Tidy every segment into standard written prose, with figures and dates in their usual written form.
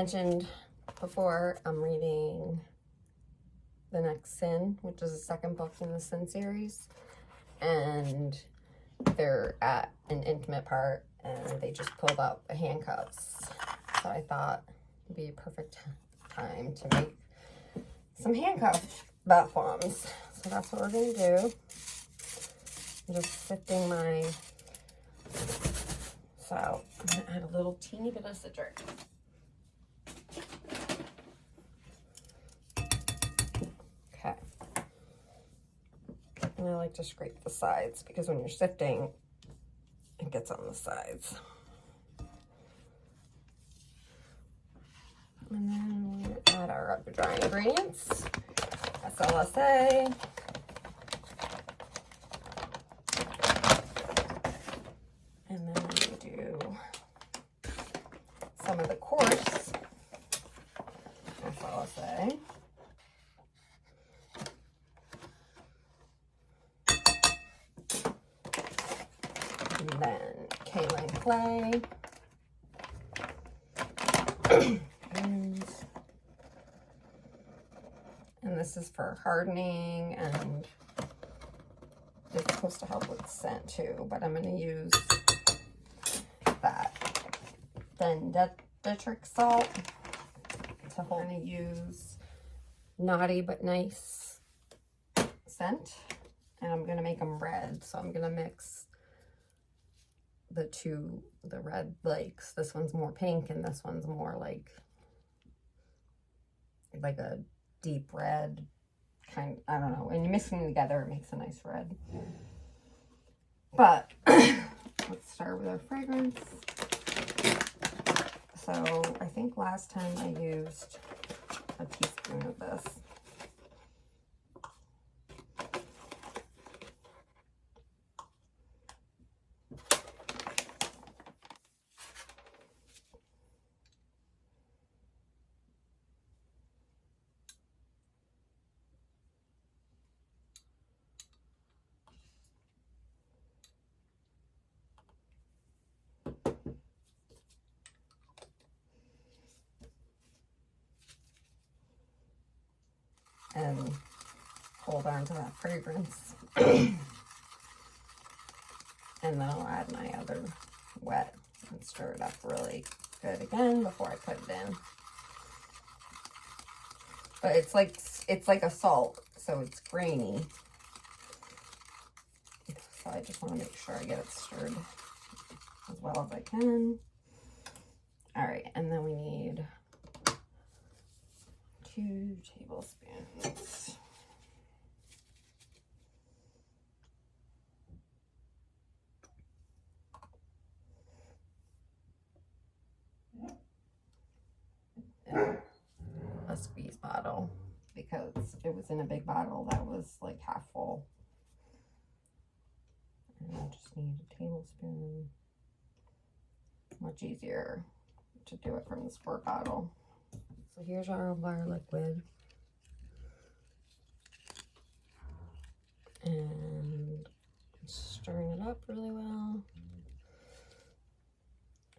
mentioned before, I'm reading The Next Sin, which is the second book in the Sin series. And they're at an intimate part and they just pulled out the handcuffs. So I thought it'd be a perfect time to make some handcuff bath bombs. So that's what we're gonna do. I'm just sifting my, so I'm gonna add a little teeny bit of citric. Okay. And I like to scrape the sides because when you're sifting, it gets on the sides. And then we're gonna add our dry ingredients. SLSA. And then we do some of the coarse SLSA. And then kaolin clay. And this is for hardening, and it's supposed to help with scent too, but I'm going to use that. Then Detrick salt to hold. I'm going to use naughty but nice scent, and I'm going to make them red. So I'm going to mix the red flakes. This one's more pink and this one's more like a deep red kind. I don't know. When you mix them together, it makes a nice red. But let's start with our fragrance. So I think last time I used a teaspoon of this. And hold on to that fragrance. And then I'll add my other wet and stir it up really good again before I put it in. But it's like a salt, so it's grainy. So I just want to make sure I get it stirred as well as I can. All right, and then we need 2 tablespoons. And a squeeze bottle, because it was in a big bottle that was like half full. And I just need a tablespoon. Much easier to do it from the squirt bottle. So here's our bar liquid. And stirring it up really well.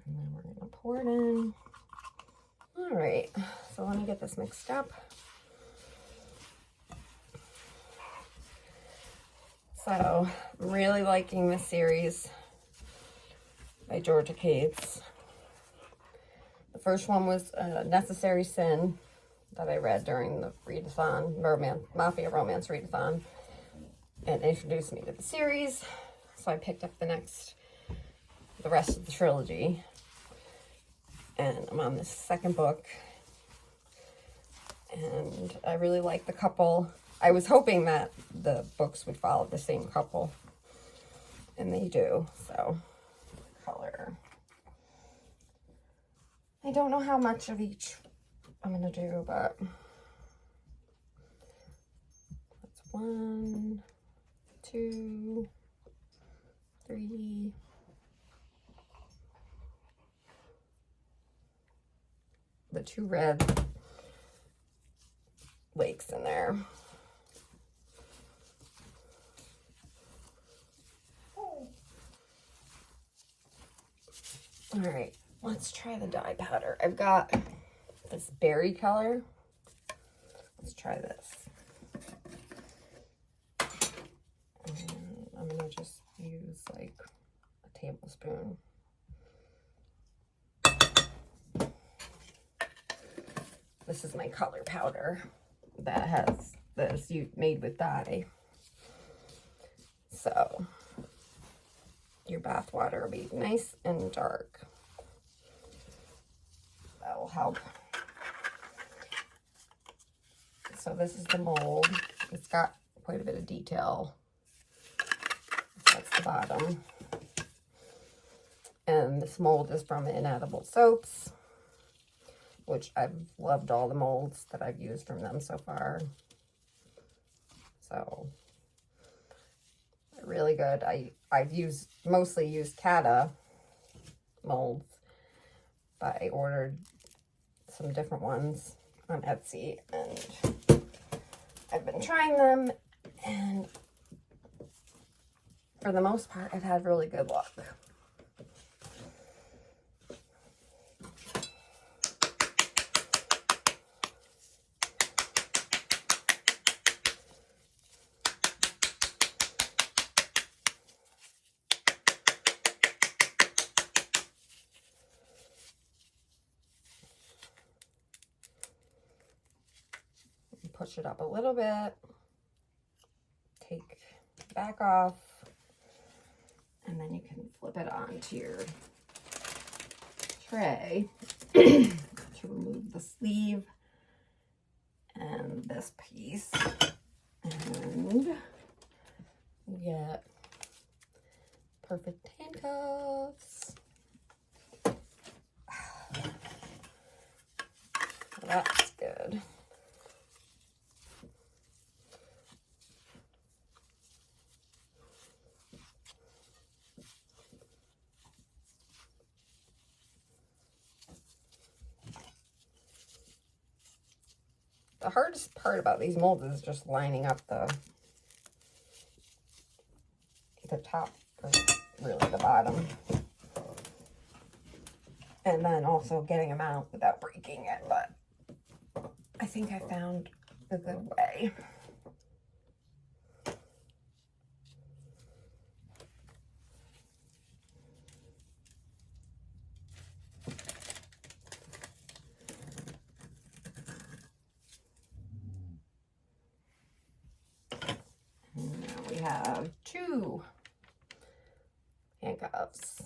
And then we're gonna pour it in. All right, so let me get this mixed up. So I'm really liking this series by Georgia Cates. The first one was Necessary Sin that I read during the readathon, Mafia Romance readathon, and introduced me to the series. So I picked up the rest of the trilogy, and I'm on this second book, and I really like the couple. I was hoping that the books would follow the same couple, and they do. So color, I don't know how much of each I'm gonna do, but that's 1, 2, 3, the 2 red lakes in there. All right, let's try the dye powder. I've got berry color. Let's try this. And I'm gonna just use like a tablespoon. This is my color powder that is made with dye. So your bath water will be nice and dark. That will help. So this is the mold. It's got quite a bit of detail. That's the bottom. And this mold is from Inedible Soaps, which I've loved all the molds that I've used from them so far. So really good. I've mostly used Kata molds, but I ordered some different ones on Etsy, and I've been trying them, and for the most part, I've had really good luck. Push it up a little bit, take the back off, and then you can flip it onto your tray to remove the sleeve and this piece, and you get perfect handcuffs. That's good. The hardest part about these molds is just lining up the top, or really the bottom. And then also getting them out without breaking it, but I think I found a good way. Have 2 handcuffs.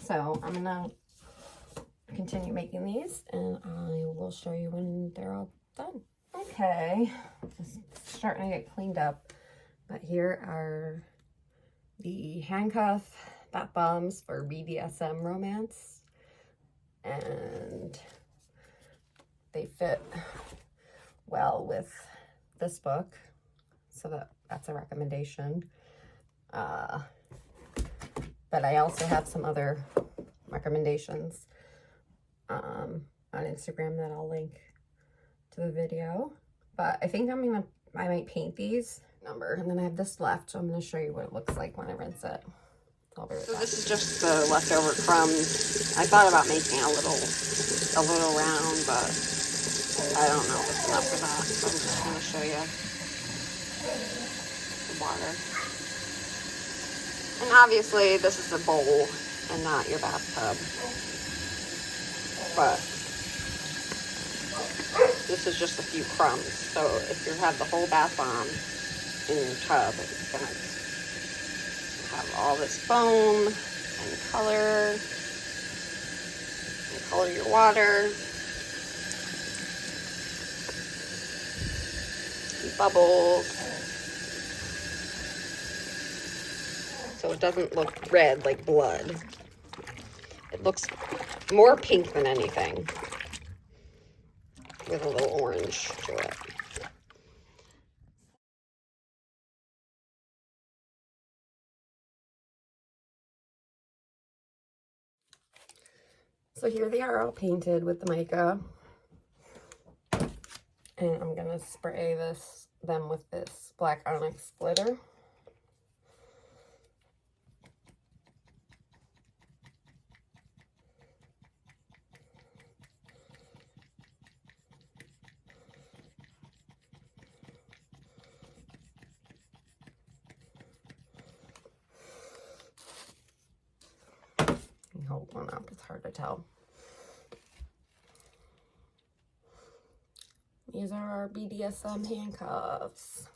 So I'm gonna continue making these, and I will show you when they're all done. Okay, just starting to get cleaned up, but here are the handcuff bath bombs for BDSM Romance, and they fit well with this book, so that's a recommendation. But I also have some other recommendations on Instagram that I'll link to the video. But I think I might paint these and then I have this left, so I'm gonna show you what it looks like when I rinse it. So this is just the leftover crumbs. I thought about making a little round, but I don't know if it's enough for that. So I'm just gonna show you the water. And obviously this is a bowl and not your bathtub. But this is just a few crumbs. So if you have the whole bath bomb in your tub, it's gonna have all this foam and color your water. Bubbles, so it doesn't look red like blood. It looks more pink than anything, with a little orange to it. So here they are all painted with the mica. And I'm gonna spray them with this black onyx glitter. hard to tell. These are our BDSM handcuffs.